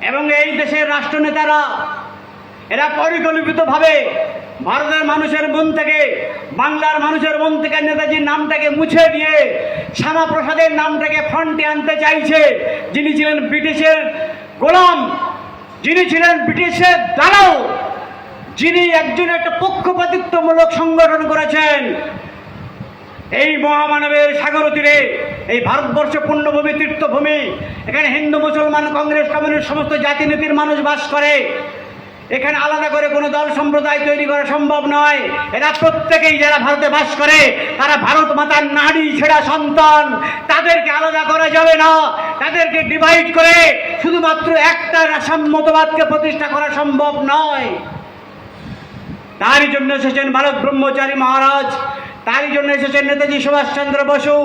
এবং এই দেশের রাষ্ট্রনেতারা এরা পরিকল্পিতভাবে ভারতের মানুষের মন থেকে, বাংলার মানুষের মন থেকে নেতাজির নামটাকে মুছে দিয়ে শ্যামাপ্রসাদের নামটাকে ফ্রন্টে আনতে চাইছে, যিনি ছিলেন ব্রিটিশের গোলাম, যিনি ছিলেন ব্রিটিশের দালাল, যিনি একজন একটা পক্ষপাতিত্বমূলক সংগঠন করেছেন। এই মহামানবের সাগর তীরে, এই ভারতবর্ষ পুণ্যভূমি, তীর্থভূমি, এখানে হিন্দু, মুসলমান, কংগ্রেস, কমিউনিস্ট সমস্ত জাতিনীতির মানুষ বাস করে। এখানে আলাদা করে কোনো দল সম্প্রদায় তৈরি করা সম্ভব নয়। এরা প্রত্যেকেই যারা ভারতে বাস করে তারা ভারত মাতার নাড়ি ছেঁড়া সন্তান। তাদেরকে আলাদা করা যাবে না, তাদেরকে ডিভাইড করে শুধুমাত্র একটা সাম্যতাবাদকে প্রতিষ্ঠা করা সম্ভব নয়। তারই জন্য এসেছেন ভারত ব্রহ্মচারী মহারাজ, তারই জন্য এসেছেন নেতাজি সুভাষচন্দ্র বসু,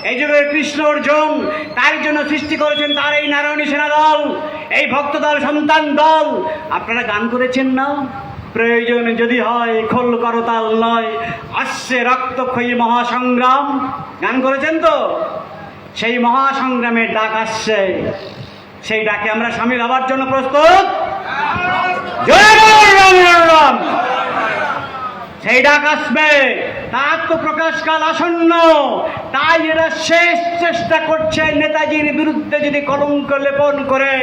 এই যুগের কৃষ্ণ অর্জুন। তারই জন্য সৃষ্টি করেছেন তার এই নারায়ণী সেনা দল, এই ভক্ত দল, সন্তান দল। আপনারা গান করেছেন না, প্রয়োজন যদি হয় খোল করতাল নয়, আসছে রক্তক্ষয়ী মহাসংগ্রাম। গান করেছেন তো? সেই মহাসংগ্রামের ডাক আসছে, সেই ডাকে আমরা সামিল হবার জন্য প্রস্তুত। জয় রাম। সেই ডাক আসবে, তার আত্মপ্রকাশকাল আসন্ন। তাই এরা শেষ চেষ্টা করছে নেতাজির বিরুদ্ধে যদি কলঙ্ক লেপন করে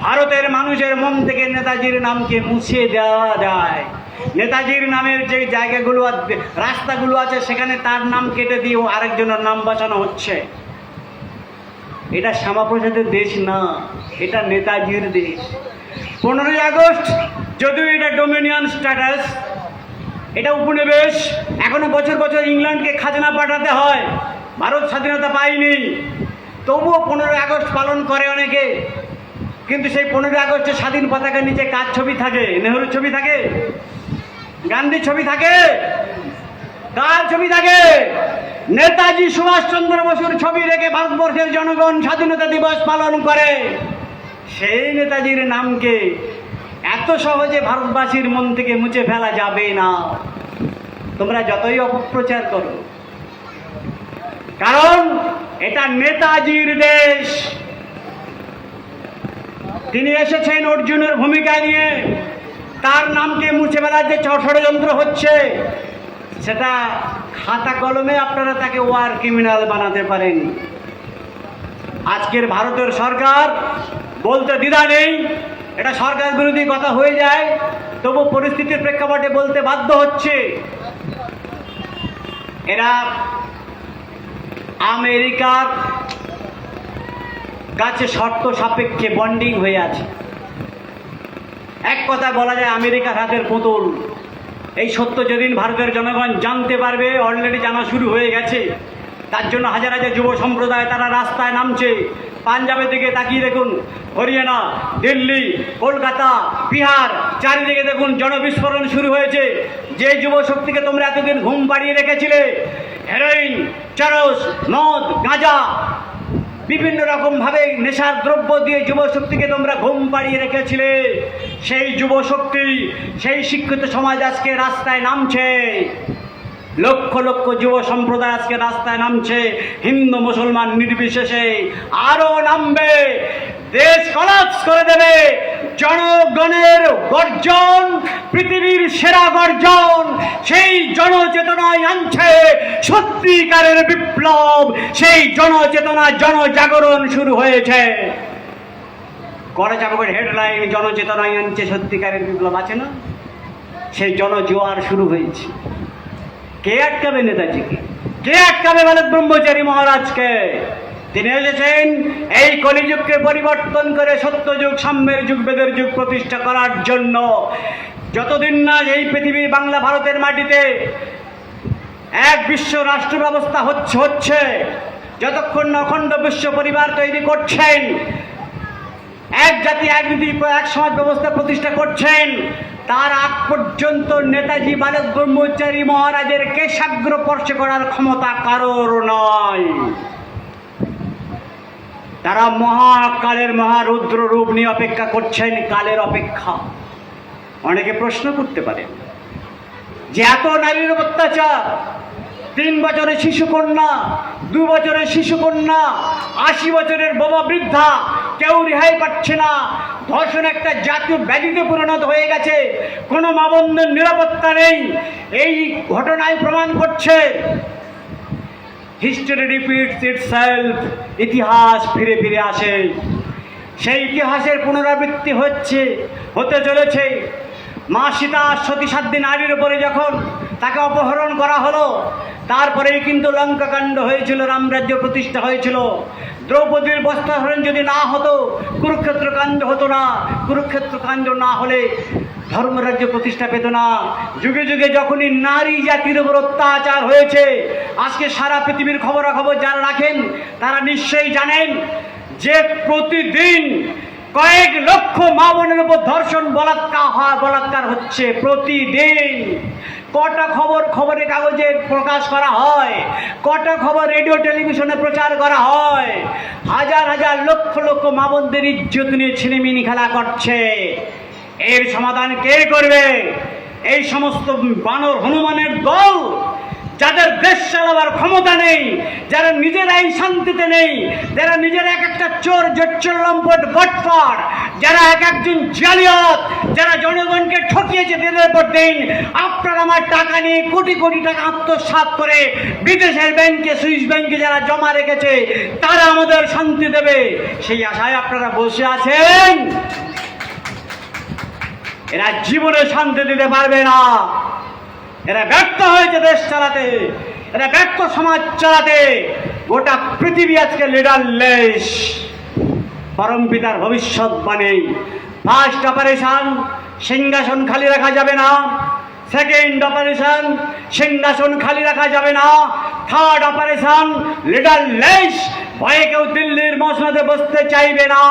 ভারতের মানুষের মন থেকে নেতাজির নামকে মুছে দেওয়া যায়। নেতাজির নামের যে জায়গাগুলো, রাস্তাগুলো আছে সেখানে তার নাম কেটে দিয়েও আরেকজনের নাম বসানো হচ্ছে। এটা শ্যামাপ্রসাদের দেশ না, এটা নেতাজির দেশ। 15ই আগস্ট যদিও এটা ডোমিনিয়ন স্ট্যাটাস, এটা উপনিবেশ, এখনো বছর বছর ইংল্যান্ডকে খাজনা পাঠাতে হয়, ভারত স্বাধীনতা পায়নি, তবুও 15ই আগস্ট পালন করে অনেকে। কিন্তু সেই 15ই আগস্টে স্বাধীন পতাকার নিচে কার ছবি থাকে? নেহরুর ছবি থাকে? গান্ধীর ছবি থাকে? কার ছবি থাকে? নেতাজি সুভাষচন্দ্র বসুর ছবি রেখে ভারতবর্ষের জনগণ স্বাধীনতা দিবস পালন করে। সেই নেতাজির নামকে এত সহজে ভারতবাসীর মন থেকে মুছে ফেলা যাবে না, তোমরা যতই অপপ্রচার করো। কারণ এটা নেতাজির দেশ। তিনি এসেছেন অর্জুনের ভূমিকা নিয়ে। তার নামকে মুছে ফেলার যে ষড়যন্ত্র হচ্ছে, সেটা খাতা কলমে আপনারা তাকে ওয়ার ক্রিমিনাল বানাতে পারেন। আজকের ভারতের সরকার বলতে দ্বিধা নেই, এটা সরকার বিরোধী কথা হয়ে যায়, তবু পরিস্থিতির প্রেক্ষাপটে বলতে বাধ্য হচ্ছে। এরা আমেরিকার কাছে শর্ত সাপেক্ষে বন্ডিং হয়ে আছে। এক কথা বলা যায় আমেরিকার হাতের পুতুল। এই সত্য যেদিন ভারতের জনগণ জানতে পারবে, অলরেডি জানা শুরু হয়ে গেছে, তার জন্য হাজার হাজার যুব সম্প্রদায় তারা রাস্তায় নামছে। পাঞ্জাবের দিকে তাকিয়ে দেখুন, হরিয়ানা, দিল্লি, কলকাতা, বিহার, চারিদিকে দেখুন জনবিস্ফোরণ শুরু হয়েছে। যে যুব শক্তিকে তোমরা এতদিন ঘুম পাড়িয়ে রেখেছিলে, হেরোইন, চরস, মদ, গাঁজা, বিভিন্ন রকমভাবে নেশার দ্রব্য দিয়ে যুব শক্তিকে তোমরা ঘুম পাড়িয়ে রেখেছিলে, সেই যুব শক্তি, সেই শিক্ষিত সমাজ আজকে রাস্তায় নামছে। লক্ষ লক্ষ যুব সম্প্রদায় আজকে রাস্তায় নামছে, হিন্দু মুসলমান নির্বিশেষে আরো নামবে। দেশ কলাপস করে দেবে। জনগণের গর্জন, পৃথিবীর সেরা গর্জন, সেই জনচেতনায় আনছে সত্যিকারের বিপ্লব। সেই জনচেতনা, জনজাগরণ শুরু হয়েছে। করে চাপকের হেডলাইন, জনচেতনায় আনছে সত্যিকারের বিপ্লব, আছে না? সেই জনজোয়ার শুরু হয়েছে। কে আটকাবে নেতাজিকে? কে আটকাবে ভারত ব্রহ্মচারী মহারাজকে? তিনি এসেছেন এই কলিযুগকে পরিবর্তন করে সত্যযুগ, সাম্যের যুগ, বেদের যুগ প্রতিষ্ঠা করার জন্য। যতদিন না এই পৃথিবী, বাংলা ভারতের মাটিতে এক বিশ্ব রাষ্ট্র ব্যবস্থা হচ্ছে, যতক্ষণ না অখণ্ড বিশ্ব পরিবার তৈরি করছেন, এক জাতি, এক নীতি, এক সমাজ ব্যবস্থা প্রতিষ্ঠা করছেন, তার আগ পর্যন্ত নেতাজি ভারত ব্রহ্মচারী মহারাজের কেশাগ্র স্পর্শ করার ক্ষমতা কারোর নয়। তারা মহাকালের মহারুদ্র রূপ নিয়ে অপেক্ষা করছেন, কালের অপেক্ষা। অনেকে প্রশ্ন করতে পারে যে এত নারীর অত্যাচার, 3 বছরের শিশুকন্যা, 2 বছরের শিশুকন্যা, 80 বছরের বাবা বৃদ্ধা, কেউ রেহাই পাচ্ছে না। ধর্ষণ একটা জাতীয় ব্যাধিতে পরিণত হয়ে গেছে, কোনো মা বোনদের নিরাপত্তা নেই। এই ঘটনায় প্রমাণ করছে হিস্টরি রিপিটস ইটসেলফ, ইতিহাস ফিরে ফিরে আসে। সেই ইতিহাসের পুনরাবৃত্তি হতে চলেছে। মা সীতা সতীসাধ্যী নারীর উপরে যখন তাকে অপহরণ করা হলো, তারপরেই কিন্তু লঙ্কাকাণ্ড হয়েছিল, রামরাজ্য প্রতিষ্ঠা হয়েছিল। দ্রৌপদীর বস্ত্রহরণ যদি না হতো, কুরুক্ষেত্র কাণ্ড হতো না। কুরুক্ষেত্র কাণ্ড না হলে ধর্মরাজ্য প্রতিষ্ঠা পেত না। যুগে যুগে যখনই নারী জাতির উপর অত্যাচার হয়েছে, আজকে সারা পৃথিবীর খবরাখবর যারা রাখেন তারা নিশ্চয়ই জানেন যে প্রতিদিন কয়েক লক্ষ মা বোনের উপর ধর্ষণ, বলাৎকার হচ্ছে প্রতিদিন। কটা খবর খবরের কাগজে প্রকাশ করা হয়, কটা খবর রেডিও টেলিভিশনে প্রচার করা হয়। হাজার হাজার লক্ষ লক্ষ মা বোনদের ইজ্জত নিয়ে ছিনিমিনি খেলা করছে। এর সমাধান কে করবে? এই সমস্ত বানর হনুমানের দল, যাদের দেশ চালাবার ক্ষমতা নেই, যারা নিজেরাই শান্তিতে নেই, যারা নিজেরা এক একটা চোর, জচ্চর, লম্পট, বটপার, যারা এক একজন জালিয়াত, যারা জনগণকে ঠকিয়েছে দিনের পর দিন। আপনার আমার টাকা নিয়ে কোটি কোটি টাকা আত্মসাৎ করে বিদেশের ব্যাংকে, সুইস ব্যাংকে যারা জমা রেখেছে, তারা আমাদের শান্তি দেবে, সেই আশায় আপনারা বসে আছেন। এরা জীবনে শান্তি দিতে পারবে না। এরা ব্যর্থ হয়েছে দেশ চালাতে, এরা ব্যর্থ সমাজ চালাতে। গোটা পৃথিবী আজকে লিডারলেস। পরম পিতার ভবিষ্যৎবাণী, ফার্স্ট অপারেশন সিংহাসন খালি রাখা যাবে না, সেকেন্ড অপারেশন সিংহাসন খালি রাখা যাবে না, থার্ড অপারেশন লিডারলেস। ভয়ে কেউ দিল্লির মসনদে বসতে চাইবে না।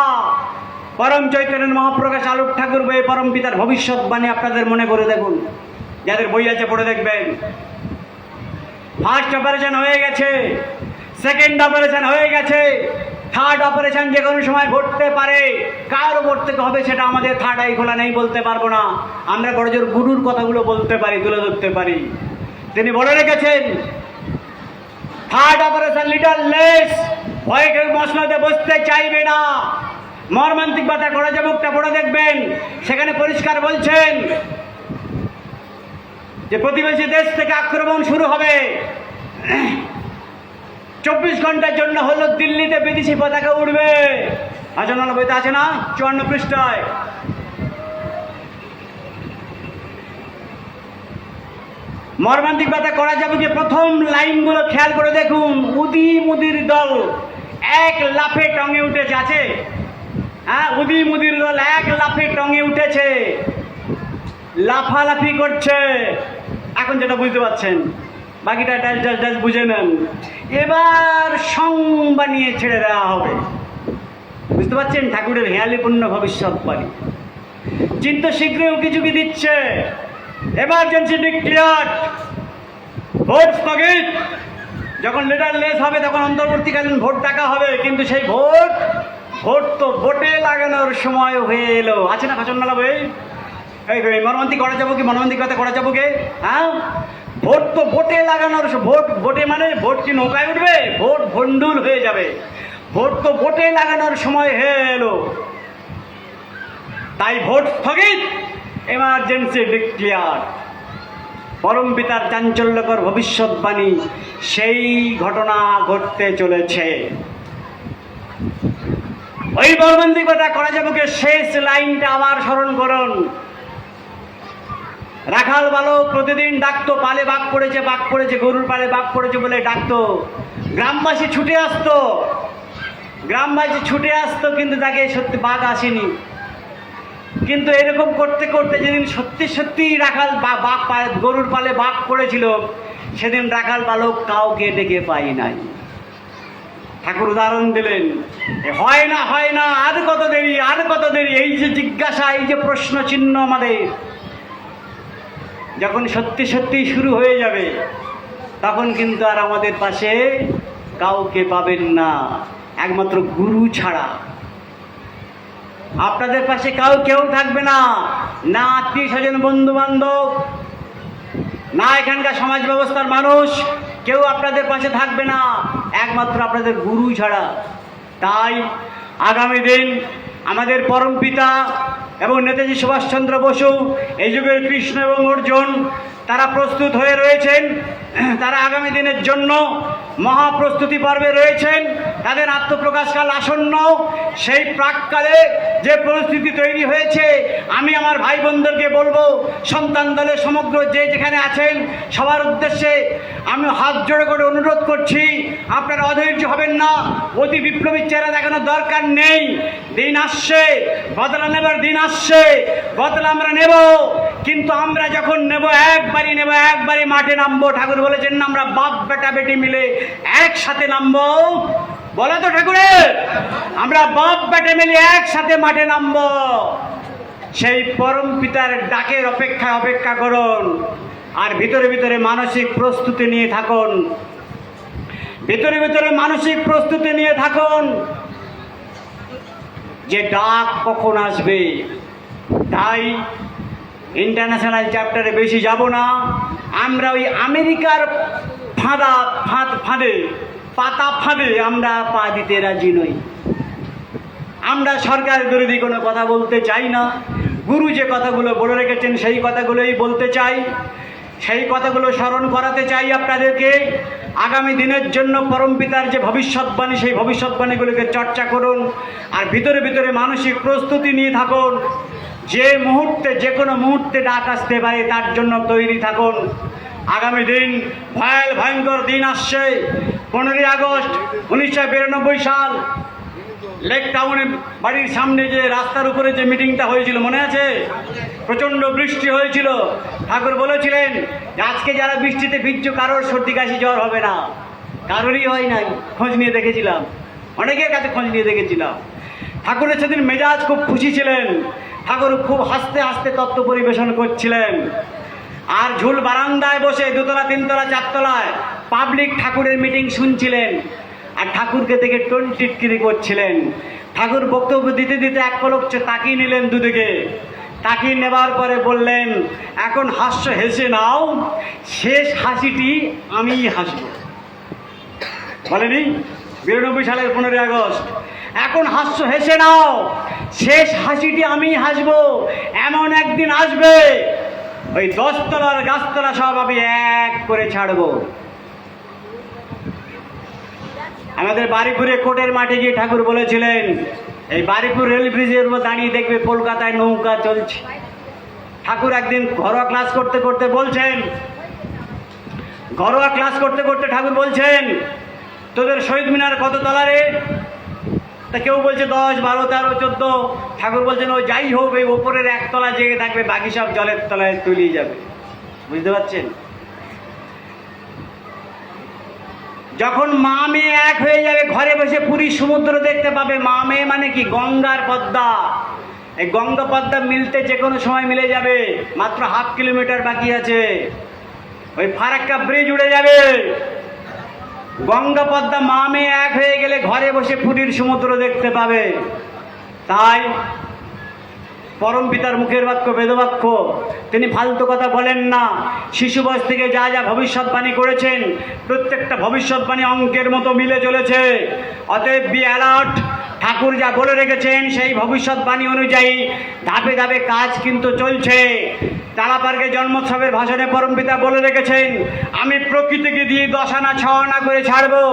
পরম চৈতন্য মহাপ্রকাশ আলোক ঠাকুর বই পরম পিতার ভবিষ্যৎবাণী আপনাদের মনে করে দেখুন, যাদের বই আছে পড়ে দেখবেন। ফার্স্ট অপারেশন হয়ে গেছে, সেকেন্ড অপারেশন হয়ে গেছে, থার্ড অপারেশন যে কোনো সময় ঘটতে পারে। কার ওপর থেকে হবে সেটা আমাদের থার্ড আই খোলা নেই, বলতে পারবো না। আমরা বড় জোর গুরুর কথাগুলো বলতে পারি, তুলে ধরতে পারি। তিনি বলে রেখেছেন থার্ড অপারেশন লিডারলেস, ভয়ে কেউ মসনদে বসতে চাইবে না। মর্মান্তিক বার্তা করা যাবুকটা পড়ে দেখবেন, সেখানে পরিষ্কার বলছেন যে প্রতিবেশী দেশ থেকে আক্রমণ শুরু হবে। 24 ঘন্টার জন্য হলো দিল্লিতে বিদেশি পতাকা উঠবে। 95 আছে না, 54 পৃষ্ঠায়। মর্মান্তিক বার্তা করা যাবে যে প্রথম লাইনগুলো খেয়াল করে দেখুন। উদি মুদির দল এক লাফে টঙে উঠেছে, আছে? হ্যাঁ, উদি মুদির দল এক লাফে টঙে উঠেছে, লাফালাফি করছে। এখন যেটা বুঝতে পারছেন, বাকিটা ডাস ডাস ডাস বুঝে নেন। এবার সং বানিয়ে ছেড়ে দেওয়া হবে। বুঝতে পারছেন ঠাকুরের হেয়ালিপূর্ণ ভবিষ্যৎবাণী। চিন্তা শীঘ্রই উকিঝুঁকি দিচ্ছে। এমার্জেন্সি ডিক্লেয়ার্ড, ভোট স্থগিত। যখন লিডারলেস হবে তখন অন্তর্বর্তীকালীন ভোট ডাকা হবে, কিন্তু সেই ভোট তো ভোটে লাগানোর সময় হয়ে এলো। আছে না কাচনমালা বই? এই মর্মান্তিক করা যাবো কি, মর্মান্তিক কথা করা যাবো কে? হ্যাঁ, ভোট তো ভোটে লাগানোর, ভোটে মানে ভোট কি নৌকায় উঠবে? ভোট ভণ্ডুল হয়ে যাবে। ভোট তো ভোটে লাগানোর সময় হয়ে এলো, তাই ভোট স্থগিত, এমার্জেন্সি ডিক্লেয়ার। পরম পিতার চাঞ্চল্যকর ভবিষ্যৎবাণী, সেই ঘটনা ঘটতে চলেছে। ওই মর্মান্তিক কথা করা যাবো শেষ লাইনটা আবার স্মরণ করুন। রাখাল বালক প্রতিদিন ডাকতো, পালে বাঘ পড়েছে, গরুর পালে বাঘ পড়েছে বলে ডাকতো। গ্রামবাসী ছুটে আসতো, কিন্তু তাকে সত্যি বাঘ আসেনি। কিন্তু এরকম করতে করতে যেদিন সত্যি সত্যি রাখাল গরুর পালে বাঘ পড়েছিল, সেদিন রাখাল বালক কাউকে ডেকে পাই নাই। ঠাকুর উদাহরণ দিলেন, হয় না আর কত দেরি। এই যে জিজ্ঞাসা, এই যে প্রশ্ন চিহ্ন, আমাদের যখন সত্যি সত্যি শুরু হয়ে যাবে, তখন কিন্তু আর আমাদের পাশে কাউকে পাবেন না, একমাত্র গুরু ছাড়া। আপনাদের পাশে কেউ থাকবে না, না আত্মীয় স্বজন, বন্ধু বান্ধব, না এখানকার সমাজ ব্যবস্থার মানুষ, কেউ আপনাদের পাশে থাকবে না, একমাত্র আপনাদের গুরু ছাড়া। তাই আগামী দিন আমাদের পরম পিতা এবং নেতাজি সুভাষচন্দ্র বসু, এই যুগের কৃষ্ণ এবং অর্জুন, তারা প্রস্তুত হয়ে রয়েছেন। তারা আগামী দিনের জন্য মহাপ্রস্তুতি পর্বে রয়েছেন। তাদের আত্মপ্রকাশকাল আসন্ন। সেই প্রাককালে যে পরিস্থিতি তৈরি হয়েছে, আমি আমার ভাই বোনদেরকে বলবো, সন্তান দলে সমগ্র যে যেখানে আছেন সবার উদ্দেশ্যে আমি হাত জোড়ে করে অনুরোধ করছি, আপনারা অধৈর্য হবেন না। অতি বিপ্লবী চেহারা দেখানোর দরকার নেই। দিন আসছে, বদলা নেবার দিন আসছে, বদলা আমরা নেব। কিন্তু আমরা যখন নেব একবারই মাঠে নামবো। ঠাকুর বলেছেন না, আমরা বাপ বেটা বেটি মিলে একসাথে নামবো। বলে তো ঠাকুরের, আমরা বাপ বেটা মিলে একসাথে মাঠে নামবো। সেই পরম পিতার ডাকের অপেক্ষা করুন। আর ভিতরে ভিতরে মানসিক প্রস্তুতি নিয়ে থাকুন, ভিতরে মানসিক প্রস্তুতি নিয়ে থাকুন যে ডাক কখন আসবে। তাই ইন্টারন্যাশনাল চ্যাপ্টারে বেশি যাব না। আমরা ওই আমেরিকার ফাঁদে আমরা পা দিতে রাজি নই। আমরা সরকার বিরোধী কোনো কথা বলতে চাই না। গুরু যে কথাগুলো বলে রেখেছেন সেই কথাগুলোই বলতে চাই, সেই কথাগুলো স্মরণ করাতে চাই আপনাদেরকে। আগামী দিনের জন্য পরম পিতার যে ভবিষ্যৎবাণী, সেই ভবিষ্যৎবাণীগুলোকে চর্চা করুন। আর ভিতরে ভিতরে মানসিক প্রস্তুতি নিয়ে থাকুন। যে মুহূর্তে, যে কোনো মুহূর্তে ডাক আসতে পারে, তার জন্য তৈরি থাকুন। আগামী দিন ভয়ঙ্কর দিন আসছে। 15ই আগস্ট 1992 সাল লেক টাউনে বাড়ির সামনে যে রাস্তার উপরে যে মিটিংটা হয়েছিল মনে আছে? প্রচণ্ড বৃষ্টি হয়েছিল। ঠাকুর বলেছিলেন আজকে যারা বৃষ্টিতে ভিজছো কারোর সর্দি কাশি জ্বর হবে না। কারোরই হয় নাই। খোঁজ নিয়ে দেখেছিলাম, অনেকের কাছে খোঁজ নিয়ে দেখেছিলাম। ঠাকুরের সেদিন মেজাজ খুব খুশি ছিলেন। ঠাকুর খুব হাসতে হাসতে তত্ত্ব পরিবেশন করছিলেন। আর ঝুল বারান্দায় বসে 2তলা 3তলা 4তলায় পাবলিক ঠাকুরের মিটিং শুনছিলেন। আর ঠাকুরকে দেখে টিটকিরি করছিলেন। ঠাকুর বক্তব্য দিতে দিতে এক পলক তাকিয়ে নিলেন দুদিকে। তাকিয়ে নেবার পরে বললেন, এখন হাস্য হেসে নাও, শেষ হাসিটি আমিই হাসব। বলেনি 92 সালের 15ই আগস্ট? এখন হাস্য হেসে নাও, শেষ হাসিটি আমি হাসবো। এমন একদিন আসবে, ওই 10 তলার গাছতলা সব আমি এক করে ছাড়বো। আমাদের বারিপুরে কোর্টের মাঠে গিয়ে ঠাকুর বলেছিলেন, এই বারিপুর রেল ব্রিজের উপর দাঁড়িয়ে দেখবে কলকাতায় নৌকা চলছে। ঠাকুর একদিন ঘরোয়া ক্লাস করতে করতে ঠাকুর বলছেন, তোদের শহীদ মিনার কত তলা রে? তা কেউ বলছে 10, 12, 13, 14। ঠাকুর বলছেন ও যাই হোক, এই ওপরের 1 তলা জেগে থাকবে, বাকি সব জলের তলায় তলিয়ে যাবে। বুঝতে পারছেন? যখন মা মেয়ে এক হয়ে যাবে, ঘরে বসে পুরী সমুদ্র দেখতে পাবে। মা মেয়ে মানে কি? গঙ্গার পদ্মা। এই গঙ্গা পদ্মা মিলতে যে কোনো সময় মিলে যাবে। মাত্র 1/2 কিলোমিটার বাকি আছে, ওই ফারাক্কা ব্রিজ উড়ে যাবে। গঙ্গা পদ্মা মা মেয়ে এক হয়ে গেলে ঘরে বসে পুরীর সমুদ্র দেখতে পাবে। তাই পরম পিতার মুখের বাক্য বেদবাক্য, তিনি ফালতু কথা বলেন না। শিশু বয়স থেকে যা যা ভবিষ্যৎবাণী করেছেন, প্রত্যেকটা ভবিষ্যৎবাণী অঙ্কের মতো মিলে চলেছে। অতএব বি অ্যালার্ট। ঠাকুর যা বলে রেখেছেন সেই ভবিষ্যৎবাণী অনুযায়ী ধাপে ধাপে কাজ কিন্তু চলছে। তারা পার্কে জন্মোৎসবের ভাষণে পরম পিতা বলে রেখেছেন, আমি প্রকৃতিকে দিয়ে 10 আনা 6 আনা করে ছাড়বো।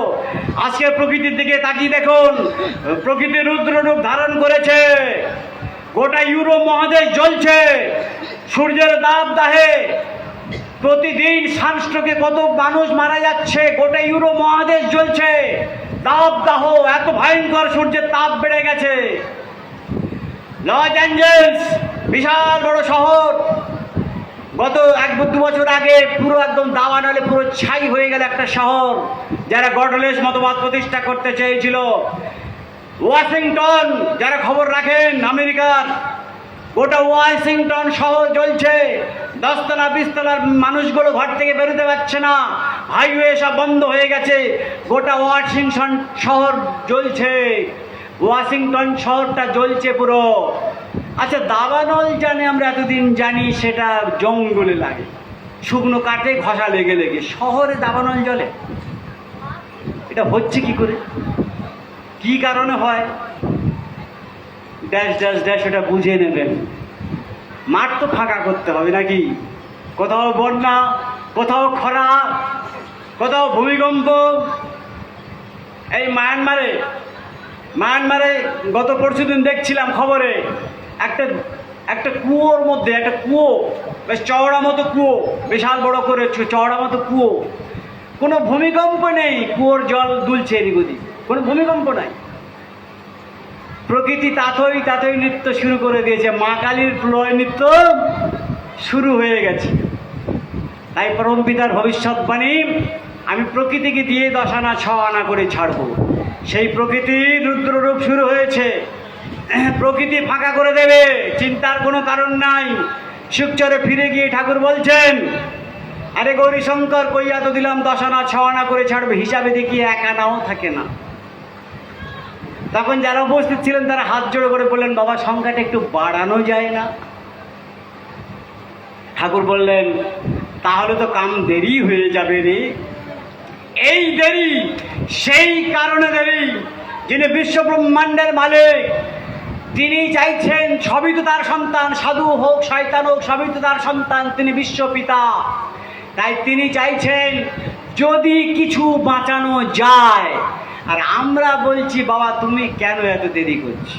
আজকে প্রকৃতির দিকে তাকিয়ে দেখুন, প্রকৃতি রুদ্ররূপ ধারণ করেছে। গোটা ইউরোপ মহাদেশ জ্বলছে সূর্যের দাবদাহে। প্রতিদিন সানস্ট্রোকে কত মানুষ মারা যাচ্ছে। গোটা ইউরোপ মহাদেশ জ্বলছে, দাবদাহ, এত ভয়ঙ্কর সূর্যের তাপ বেড়ে গেছে। লস অ্যাঞ্জেলস বিশাল বড় শহর, গত 1-2 বছর আগে পুরো একদম দাওয়ানলে পুরো ছাই হয়ে গেল একটা শহর, যারা গডলেস মতবাদ প্রতিষ্ঠা করতে চেয়েছিল। ওয়াশিংটন, যারা খবর রাখেন আমেরিকার, গোটা ওয়াশিংটন শহর জ্বলছে। 10 তলা 20 তলার মানুষগুলো ঘর থেকে বেরোতে পারছে না, হাইওয়ে সব বন্ধ হয়ে গেছে। গোটা ওয়াশিংটন শহর জ্বলছে, ওয়াশিংটন শহরটা জ্বলছে পুরো। আচ্ছা, দাবানল জানে আমরা এতদিন জানি সেটা জঙ্গলে লাগে, শুকনো কাঠে ঘষা লেগে লেগে। শহরে দাবানল জ্বলে, এটা হচ্ছে কি করে? কি কারণে হয়? ড্যাশ ড্যাশ ড্যাশ ওটা বুঝে নেবেন। মাঠ তো ফাঁকা করতে হবে নাকি? কোথাও বন্যা, কোথাও খরা, কোথাও ভূমিকম্প। এই মায়ানমারে গত পরশুদিন দেখছিলাম খবরে একটা কুয়োর মধ্যে, একটা কুয়ো, বেশ চওড়া মতো কুয়ো, বিশাল বড় করে চওড়া মতো কুয়ো, কোনো ভূমিকম্প নেই, কুয়োর জল দুলছে এদিক ওদিক, কোনো ভূমিকম্প নাই। প্রকৃতি তাতই তাতই নৃত্য শুরু করে দিয়েছে, মা কালীর প্রলয় নৃত্য শুরু হয়ে গেছে। তাই পরম পিতার ভবিষ্যৎবাণী, আমি প্রকৃতিকে দিয়ে 10 আনা 6 আনা করে ছাড়বো। সেই প্রকৃতির রুদ্ররূপ শুরু হয়েছে, প্রকৃতি ফাঁকা করে দেবে, চিন্তার কোনো কারণ নাই। শিবচরে ফিরে গিয়ে ঠাকুর বলছেন, আরে গৌরী শঙ্কর, কইয়া তো দিলাম 10 আনা 6 আনা করে ছাড়বে, হিসাবে দেখি 1 আনাও থাকে না। তখন যারা উপস্থিত ছিলেন তারা হাত জোড়ো করে বললেন, বাবা সংখ্যাটা একটু বাড়ানো যায় না? ঠাকুর বললেন, তাহলে তো কাম দেরি হয়ে যাবে রে। এই দেরি সেই কারণে দেরি, যিনি বিশ্ব ব্রহ্মাণ্ডের মালিক, তিনি চাইছেন, সবই তো তার সন্তান, সাধু হোক শয়তান হোক সবই তো তার সন্তান, তিনি বিশ্বপিতা। তাই তিনি চাইছেন যদি কিছু বাঁচানো যায়। আর আমরা বলছি, বাবা তুমি কেন এত দেরি করছো?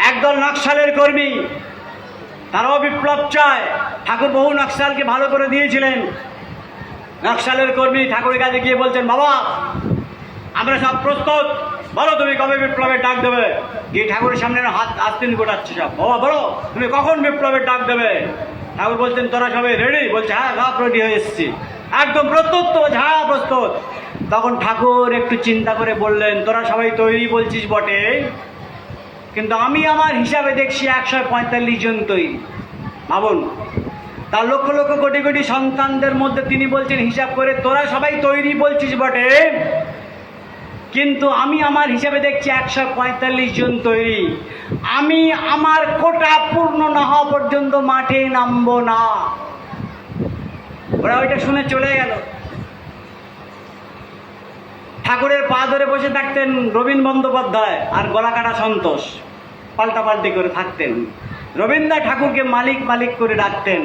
একদল নকশালের কর্মী, তারাও বিপ্লব চায়। ঠাকুর বহু নকশালকে ভালো করে দিয়েছিলেন। নকশালের কর্মী ঠাকুরের কাছে গিয়ে বলছেন, বাবা আমরা সব প্রস্তুত, বলো তুমি কবে বিপ্লবের ডাক দেবে? গিয়ে ঠাকুরের সামনে হাত আস্তিন গোটাচ্ছে সব, বাবা বলো তুমি কখন বিপ্লবের ডাক দেবে? ঠাকুর বলছেন, তোরা সবাই রেডি? বলছে, হ্যাঁ সব রেডি হয়ে এসেছি, একদম প্রস্তুত তো? হ্যাঁ প্রস্তুত। তখন ঠাকুর একটু চিন্তা করে বললেন, তোরা সবাই তৈরি বলছিস বটে, কিন্তু আমি আমার হিসাবে দেখছি 145 জন তৈরি। ভাবুন, তার লক্ষ লক্ষ কোটি কোটি সন্তানদের মধ্যে তিনি বলছেন হিসাব করে, তোরা সবাই তৈরি বলছিস বটে, কিন্তু আমি আমার হিসাবে দেখছি 145 জন তৈরি। আমি আমার কোটা পূর্ণ না হওয়া পর্যন্ত মাঠে নামবো না। ওরা ওইটা শুনে চলে গেল। ঠাকুরের পা ধরে বসে থাকতেন রবীন বন্দ্যোপাধ্যায় আর গলাকাটা সন্তোষ, পাল্টাপাল্টি করে থাকতেন। রবীন্দ্র ঠাকুরকে মালিক মালিক করে ডাকতেন।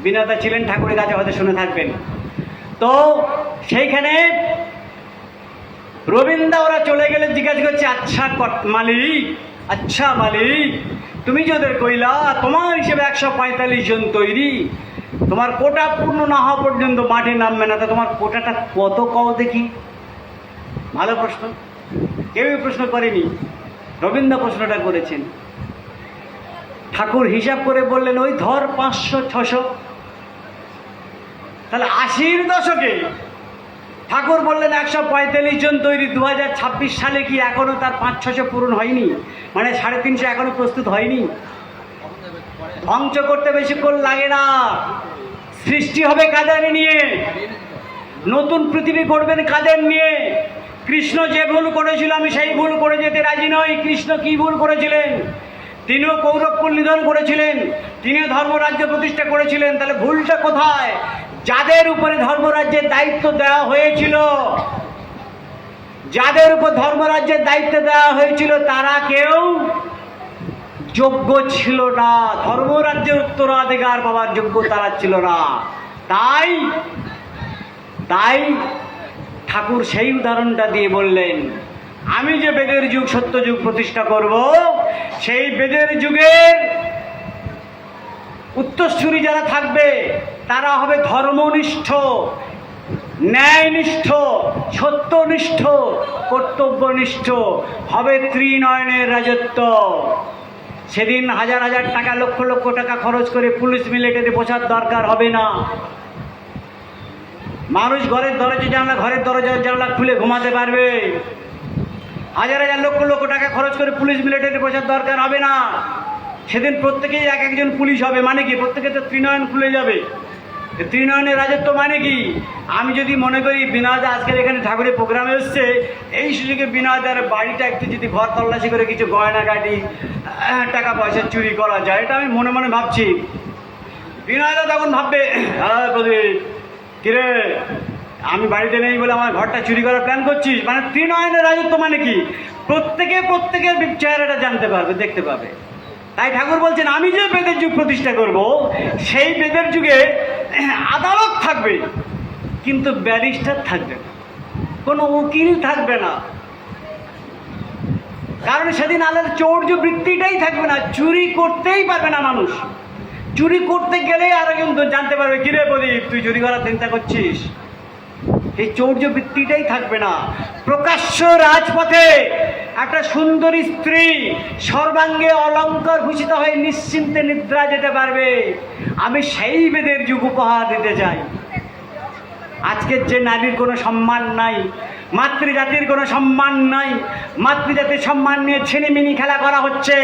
বিনাদা ছিলেন ঠাকুরের কাছে, হয়তো শুনে থাকবেন। তো সেইখানে রবীন্দ্র ওরা চলে গেলে জিজ্ঞাসা করছে, আচ্ছা মালিক, আচ্ছা মালিক, তুমি যে ওদের কইলা তোমার হিসেবে 145 জন তৈরি, তোমার কোটা পূর্ণ না হওয়া পর্যন্ত মাঠে নামবে না, তা তোমার কোটাটা কত কও দেখি? ভালো প্রশ্ন, কেউই প্রশ্ন করেনি, রবীন্দ্র প্রশ্নটা করেছেন। ঠাকুর হিসাব করে বললেন, ওই ধর 500-600। তাহলে 80-র দশকে ঠাকুর বললেন 145 জন তৈরি। 2026 সালে কি এখনো তার 500-600 পূরণ হয়নি? মানে 350 এখনো প্রস্তুত হয়নি। ধ্বংস করতে বেশিক্ষণ লাগে না। সৃষ্টি হবে কাদের নিয়ে? নতুন পৃথিবী করবেন কাদের নিয়ে? কৃষ্ণ যে ভুল করেছিল আমি সেই ভুল করে যেতে রাজি নই। কৃষ্ণ কি ভুল করেছিলেন? তিনিও কৌরবকুল নিধন করেছিলেন, তিনিও ধর্মরাজ্য প্রতিষ্ঠা করেছিলেন। তাহলে ভুলটা কোথায়? যাদের উপরে ধর্মরাজ্যের দায়িত্ব দেওয়া হয়েছিল, যাদের উপর ধর্মরাজ্যের দায়িত্ব দেওয়া হয়েছিল, তারা কেউ যোগ্য ছিল না, ধর্মরাজ্যের উত্তরাধিকার পাওয়ার যোগ্য তারা ছিল না। তাই তাই ঠাকুর সেই উদাহরণটা দিয়ে বললেন, আমি যে বেদের যুগ সত্য যুগ প্রতিষ্ঠা করব, সেই বেদের যুগের উত্তরসূরি যারা থাকবে তারা হবে ধর্মনিষ্ঠ, ন্যায়নিষ্ঠ, সত্যনিষ্ঠ, কর্তব্যনিষ্ঠ, হবে ত্রিনয়নের রাজত্ব। সেদিন হাজার হাজার টাকা, লক্ষ লক্ষ টাকা খরচ করে পুলিশ মিলিটারি বসার দরকার হবে না। মানুষ ঘরের দরজা জানলা খুলে ঘুমাতে পারবে। হাজার হাজার লক্ষ লক্ষ টাকা খরচ করে পুলিশ মিলিটারি বসার দরকার হবে না। সেদিন প্রত্যেকেই এক একজন পুলিশ হবে। মানে কি? প্রত্যেকে তো ত্রিনয়ন খুলে যাবে। ত্রিনয়নের রাজত্ব মানে কি? আমি যদি মনে করি বিনয়দা আজকের এখানে ঠাকুরের প্রোগ্রামে এসছে, এই সুযোগে বিনয়দার বাড়িটা একটু যদি ঘর তল্লাশি করে কিছু গয়নাগাটি, টাকা পয়সা চুরি করা যায়, এটা আমি মনে মনে ভাবছি। বিনয়দা তখন ভাববে, হ্যাঁ প্রদীপ, কিরে আমি বাড়িতে নেই বলে আমার ঘরটা চুরি করার প্ল্যান করছিস? মানে ত্রিনয়নের রাজত্ব মানে কি? প্রত্যেকের চেহারাটা জানতে পারবে, দেখতে পাবে। তাই ঠাকুর বলছেন, আমি যে বেদের যুগ প্রতিষ্ঠা করব, সেই বেদের যুগে আদালত থাকবে, কিন্তু ব্যারিস্টার থাকবে না, কোনো উকিল থাকবে না। কারণ সেদিন আলাদা চৌর্য বৃত্তিটাই থাকবে না, চুরি করতেই পারবে না মানুষ। চুরি করতে গেলেই আর কিন্তু জানতে পারবে, কিরে প্রদীপ তুই চুরি করার চিন্তা করছিস। এই চৌর্য বৃত্তিটাই থাকবে না। প্রকাশ্য রাজপথে একটা সুন্দরী স্ত্রী সর্বাঙ্গে অলঙ্কার ভূষিত হয়ে নিশ্চিন্তে নিদ্রা যেতে পারবে। আমি সেই বেদের যুগ উপহার দিতে চাই। আজকের যে নারীর কোনো সম্মান নাই, মাতৃজাতির কোনো সম্মান নাই, মাতৃজাতির সম্মান নিয়ে ছিনিমিনি খেলা করা হচ্ছে,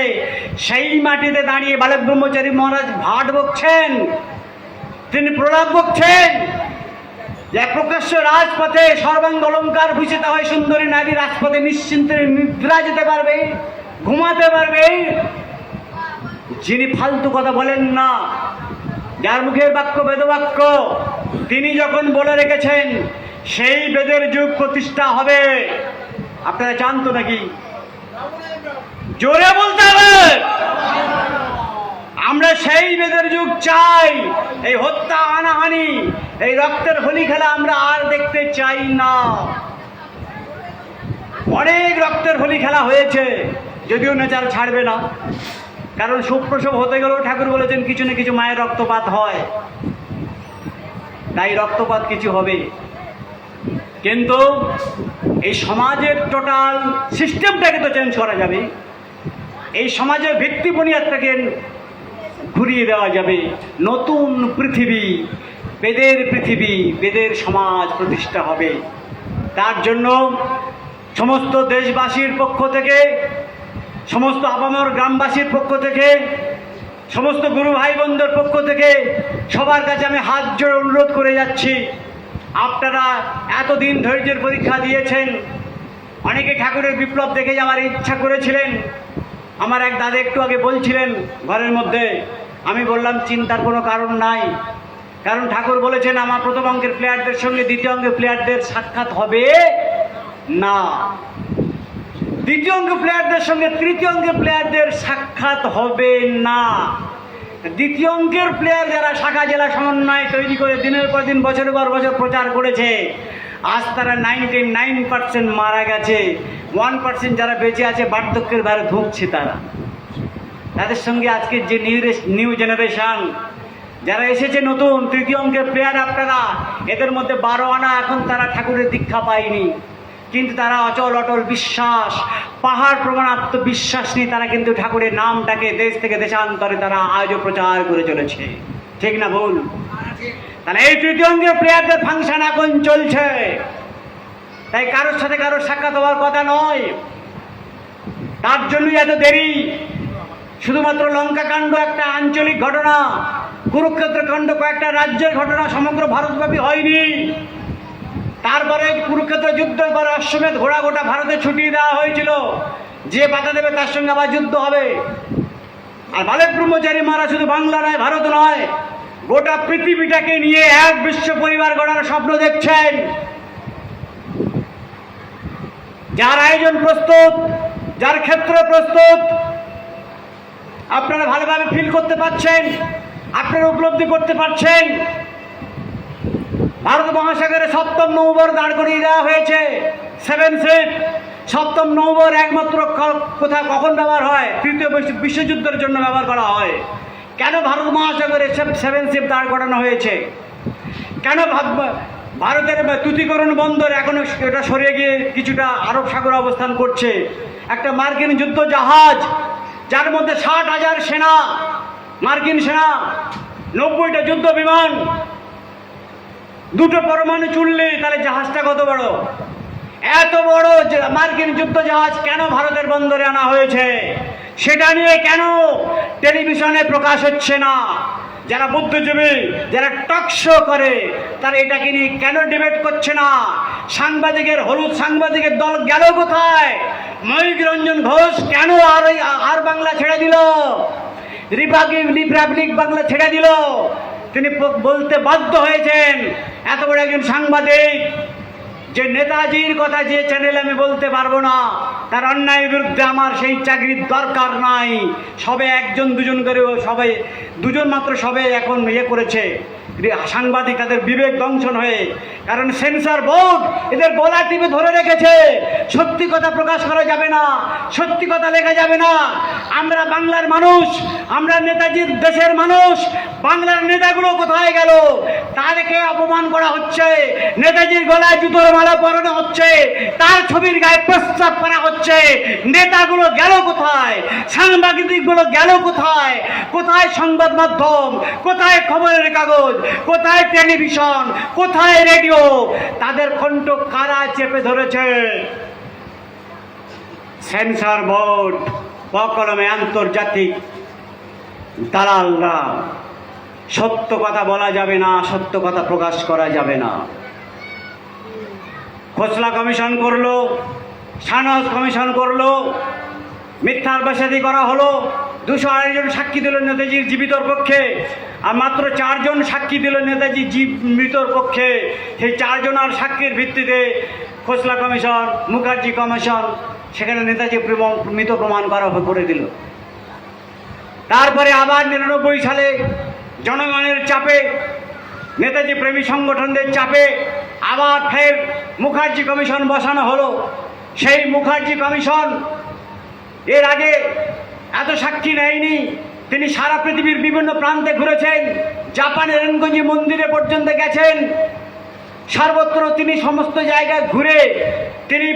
সেই মাটিতে দাঁড়িয়ে বালক ব্রহ্মচারী মহারাজ ভাট বকছেন, তিনি প্রলাপ বকছেন যে প্রকাশ্য রাজপথে সর্বাঙ্গ অলঙ্কার ভূষিত হয় সুন্দরী নারী রাজপথে নিশ্চিন্তে নিদ্রা যেতে পারবে, ঘুমাতে পারবে। যিনি ফালতু কথা বলেন না, যার মুখের বাক্য বেদবাক্য, তিনি যখন বলে রেখেছেন সেই বেদের যুগ প্রতিষ্ঠা হবে, আপনারা চান তো নাকি? জোরে বলতে হবে। আমরা সেই বেদের যুগ চাই। এই হত্যা, হানাহানি, এই রক্তের হোলি খেলা আমরা আর দেখতে চাই না। অনেক রক্তের হোলি খেলা হয়েছে, যদিও নেচার ছাড়বে না। কারণ সুপ্রসব হতে গেলেও ঠাকুর বলেছেন কিছু না কিছু মায়ের রক্তপাত হয়, তাই রক্তপাত কিছু হবে। কিন্তু এই সমাজের টোটাল সিস্টেমটাকে তো চেঞ্জ করা যাবে, এই সমাজের ভিত্তি বুনিয়াদটাকে ঘুরিয়ে দেওয়া যাবে। নতুন পৃথিবী, পৃথিবী, বেদের সমাজ প্রতিষ্ঠা হবে। তার জন্য সমস্ত দেশবাসীর পক্ষ থেকে, সমস্ত আপামর গ্রামবাসীর পক্ষ থেকে, সমস্ত গুরু ভাই বোনদের পক্ষ থেকে সবার কাছে আমি হাত জোড়ে অনুরোধ করে যাচ্ছি, আপনারা এতদিন ধৈর্যের পরীক্ষা দিয়েছেন। অনেকে ঠাকুরের বিপ্লব দেখে যাওয়ার ইচ্ছা করেছিলেন। আমার এক দাদা একটু আগে বলছিলেন ঘরের মধ্যে, আমি বললাম চিন্তার কোনো কারণ নাই। কারণ ঠাকুর বলেছেন আমার প্রথম অঙ্কের প্লেয়ারদের সঙ্গে দ্বিতীয় অঙ্কের প্লেয়ারদের সাক্ষাৎ হবে না, দ্বিতীয় অঙ্কের প্লেয়ারদের সঙ্গে তৃতীয় অঙ্কের প্লেয়ারদের সাক্ষাৎ হবে না। দ্বিতীয় অঙ্কের প্লেয়ার যারা শাখা জেলা সমন্বয় তৈরি করে দিনের পর দিন বছরের পর বছর প্রচার করেছে, আজ তারা 99% মারা গেছে। 1% যারা বেঁচে আছে বার্ধক্যের ভারে ধুঁকছে তারা। তাদের সঙ্গে আজকে যে নিউ জেনারেশন যারা এসেছে নতুন তৃতীয় অঙ্কের প্লেয়ার, আপনারা এদের মধ্যে 12 আনা এখন তারা ঠাকুরের দীক্ষা পায়নি, কিন্তু তারা অচল অটল বিশ্বাস, পাহাড় প্রমাণ আত্মবিশ্বাস নিয়ে তারা কিন্তু ঠাকুরের নামটাকে দেশ থেকে দেশান্তরে তারা আজও প্রচার করে চলেছে। ঠিক না ভুল? তাহলে এই তৃতীয় অঙ্কের প্লেয়ারদের ফাংশন এখন চলছে, তাই কারোর সাথে কারোর সাক্ষাৎ হওয়ার কথা নয়। তার জন্যই এত দেরি। শুধুমাত্র লঙ্কা কাণ্ড একটা আঞ্চলিক ঘটনা, কুরুক্ষেত্র কাণ্ড কয়েকটা রাজ্যের ঘটনা, সমগ্র ভারতব্যাপী হয়নি। তারপরে কুরুক্ষেত্র যুদ্ধের পরে অশ্বমেধ ঘোড়া গোটা ভারতে ছুটিয়ে দেওয়া হয়েছিল, যে বাধা দেবে তার সঙ্গে আবার যুদ্ধ হবে। আর বালক ব্রহ্মচারী মারা শুধু বাংলা নয়, ভারত নয়, গোটা পৃথিবীটাকে নিয়ে এক বিশ্ব পরিবার গড়ার স্বপ্ন দেখছেন। যার আয়োজন প্রস্তুত, যার ক্ষেত্র প্রস্তুত, আপনারা ভালোভাবে ফিল করতে পারছেন, আপনারা উপলব্ধি করতে পারছেন। ভারত মহাসাগরে 7ম নৌবর দাঁড় করিয়ে দেওয়া হয়েছে, 7 শিপ। 7ম নৌবর একমাত্র কোথায় কখন ব্যবহার হয়? তৃতীয় বিশ্বযুদ্ধের জন্য ব্যবহার করা হয়। কেন ভারত মহাসাগরে 7 শিপ দাঁড় করানো হয়েছে? কেন ভারতের তুতিকরণ বন্দর এখনো এটা সরিয়ে গিয়ে কিছুটা আরব সাগরে অবস্থান করছে? একটা মার্কিন যুদ্ধ জাহাজ, যার মধ্যে 60,000 সেনা, মার্কিন সেনা, 90টা যুদ্ধ বিমান, 2টো পরমাণু চুল্লি, তাহলে জাহাজটা কত বড়? এত বড় মার্কিন যুদ্ধ জাহাজ কেন ভারতের বন্দরে আনা হয়েছে? সেটা নিয়ে কেন টেলিভিশনে প্রকাশ হচ্ছে না? যারা বুদ্ধিজীবী, যারা টক শো করে, তারা এটাকে নিয়ে কেন ডিবেট করছে না? সাংবাদিকের হলুদ সাংবাদিকের দল গেল কোথায়? ময়ূক রঞ্জন ঘোষ কেন আর বাংলা ছেড়ে দিল? রিপাবলিক বাংলা ছেড়ে দিল? তিনি বলতে বাধ্য হয়েছেন, এত বড় একজন সাংবাদিক যে নেতাজির কথা যে চ্যানেলে আমি বলতে পারবো না, তার অন্যায়ের বিরুদ্ধে আমার সেই চাকরির দরকার নাই। সবে একজন দুজন করে সবাই দুজন মাত্র সবে এখন করেছে সাংবাদিক, তাদের বিবেক দংশন হয়ে, কারণ সেন্সর বোর্ড এদের গলা টিপে ধরে রেখেছে। সত্যি কথা প্রকাশ করা যাবে না, সত্যি কথা লেখা যাবে না। আমরা বাংলার মানুষ, আমরা নেতাজির দেশের মানুষ। বাংলার নেতাগুলো কোথায় গেল? তাদেরকে অপমান করা হচ্ছে, নেতাজির গলায় জুতোর মালা পরানো হচ্ছে, তার ছবির গায়ে প্রস্তাব করা হচ্ছে। নেতাগুলো গেল কোথায়? সাংবাদিকগুলো গেল কোথায়? কোথায় সংবাদ মাধ্যম? কোথায় খবরের কাগজ? কোথায় টেলিভিশন? কোথায় রেডিও? তাদের কণ্ঠ কারা চেপে ধরেছে? সেন্সর বোর্ড, বকলমে আন্তর্জাতিক দালালরা। সত্য কথা বলা যাবে না, সত্য কথা প্রকাশ করা যাবে না। খোসলা কমিশন করলো, শাহনওয়াজ কমিশন করলো, মিথ্যার বাসাদি করা হলো। 228 জন সাক্ষী দিল নেতাজির জীবিতর পক্ষে, আর মাত্র 4 জন সাক্ষী দিল নেতাজি মৃতর পক্ষে। সেই 4 জনের সাক্ষীর ভিত্তিতে খোসলা কমিশন, মুখার্জি কমিশন সেখানে নেতাজি মৃত প্রমাণ করে দিল। তারপরে আবার 99 সালে জনগণের চাপে, নেতাজি প্রেমী সংগঠনদের চাপে আবার ফের মুখার্জি কমিশন বসানো হলো। সেই মুখার্জি কমিশন এর আগে এত সাক্ষী নেয়নি। তিনি সারা পৃথিবীর বিভিন্ন প্রান্তে ঘুরেছেন, জাপানের রেনগঞ্জি মন্দিরে পর্যন্ত গেছেন। সর্বত্র তিনি সমস্ত জায়গায় ঘুরে তিনি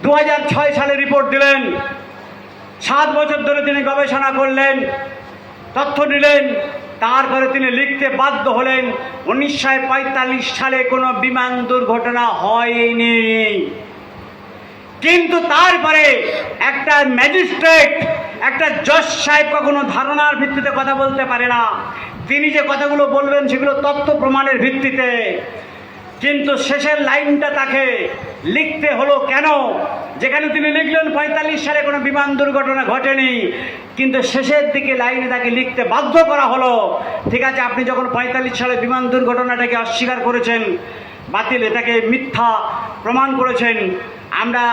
2006 সালে রিপোর্ট দিলেন। 7 বছর ধরে তিনি গবেষণা করলেন, তথ্য নিলেন। তারপরে তিনি লিখতে বাধ্য হলেন 1945 সালে কোনো বিমান দুর্ঘটনা হয়নি। কিন্তু তারপরে একটা ম্যাজিস্ট্রেট, একটা জজ সাহেব কখনো ধারণার ভিত্তিতে কথা বলতে পারে না। তিনি যে কথাগুলো বলবেন সেগুলো তথ্য প্রমাণের ভিত্তিতে। কিন্তু শেষের লাইনটা তাকে লিখতে হলো কেন? যেখানে তিনি লিখলেন 45 সালে কোনো বিমান দুর্ঘটনা ঘটেনি, কিন্তু শেষের দিকে লাইনে তাকে লিখতে বাধ্য করা হলো। ঠিক আছে, আপনি যখন 45 সালে বিমান দুর্ঘটনাটাকে অস্বীকার করেছেন, বাতিল, এটাকে মিথ্যা প্রমাণ করেছেন, আমরা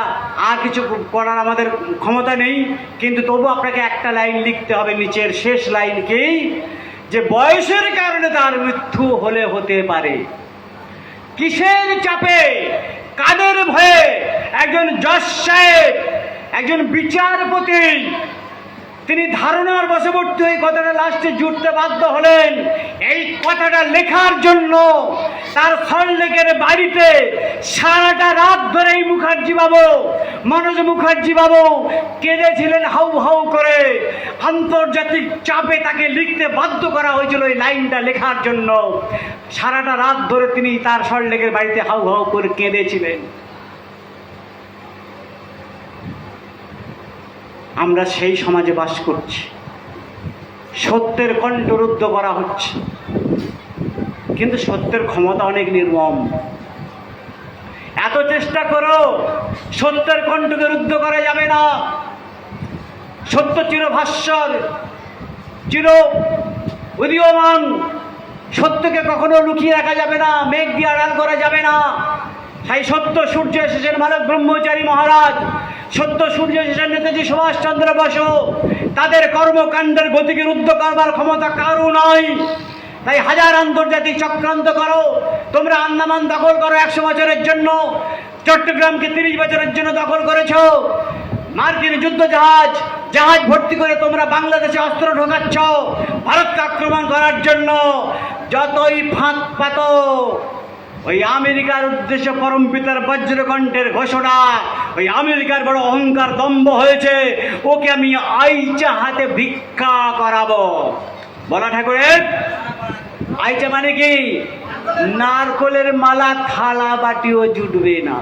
আর কিছু করার আমাদের ক্ষমতা নেই, কিন্তু তবু আপনাকে একটা লাইন লিখতে হবে, নিচের শেষ লাইনকেই, যে বয়সের কারণে তার মৃত্যু হলে হতে পারে। কিসের চাপে, কাদের ভয়ে একজন জজ সাহেব, একজন বিচারপতি তিনি ধারণার বশবর্তী হয়ে কথাটা লাস্টে জুটতে বাধ্য হলেন। এই কথাটা লেখার জন্য তার সল্টলেকের বাড়িতে সারাটা রাত ধরে এই মুখার্জি বাবু, মনোজ মুখার্জি বাবু কেঁদেছিলেন হাউ হাউ করে। আন্তর্জাতিক চাপে তাকে লিখতে বাধ্য করা হয়েছিল এই লাইনটা লেখার জন্য। সারাটা রাত ধরে তিনি তার সল্টলেকের বাড়িতে হাউ হাউ করে কেঁদেছিলেন। আমরা সেই সমাজে বাস করছি, সত্যের কণ্ঠ রুদ্ধ করা হচ্ছে, কিন্তু সত্যের ক্ষমতা অনেক নির্মম। এত চেষ্টা করো, সত্যের কণ্ঠকে রুদ্ধ করা যাবে না। সত্য চিরভাস্বর, চির উদীয়মান। সত্যকে কখনো লুকিয়ে রাখা যাবে না, মেঘ দিয়ে আড়াল করা যাবে না। তাই সত্য সূর্য এসেছেন মানব ব্রহ্মচারী মহারাজ, সত্য সূর্য এসেছেন নেতাজি সুভাষচন্দ্র বসু। তাদের কর্মকাণ্ডের গতিকে রুদ্ধ করবার ক্ষমতা কারও নয়। তাই হাজার আন্তর্জাতিক চক্রান্ত করো, তোমরা আন্দামান দখল করো 100 বছরের জন্য, চট্টগ্রামকে 30 বছরের জন্য দখল করেছ। মার্কিন যুদ্ধ জাহাজ ভর্তি করে তোমরা বাংলাদেশে অস্ত্র ঢোকাচ্ছ ভারতকে আক্রমণ করার জন্য। যতই ফাঁক পাতো, ওই আমেরিকার উদ্দেশ্যে পরম পিতার বজ্রকণ্ঠের ঘোষণা, ওই আমেরিকার বড় অহংকার দম্ভ হয়েছে, ওকে আমি আইচা হাতে ভিক্ষা করাবো। বলা ঠাকুরের আইচা মানে কি? নারকলের মালা থালা বাটিও জুটবে না।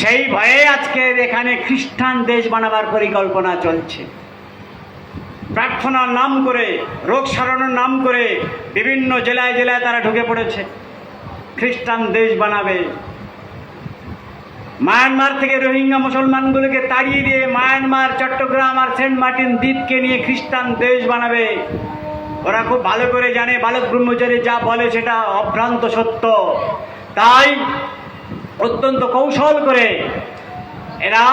সেই ভয়ে আজকে এখানে খ্রিস্টান দেশ বানাবার পরিকল্পনা চলছে। প্রার্থনার নাম করে, রোগ সারানোর নাম করে বিভিন্ন জেলায় জেলায় তারা ঢুকে পড়েছে, খ্রিস্টান দেশ বানাবে। মায়ানমার থেকে রোহিঙ্গা মুসলমানগুলোকে তাড়িয়ে দিয়ে মায়ানমার, চট্টগ্রাম আর সেন্ট মার্টিন দ্বীপকে নিয়ে খ্রিস্টান দেশ বানাবে। ওরা খুব ভালো করে জানে বালক ব্রহ্মচারী যা বলে সেটা অভ্রান্ত সত্য। তাই অত্যন্ত কৌশল করে এরা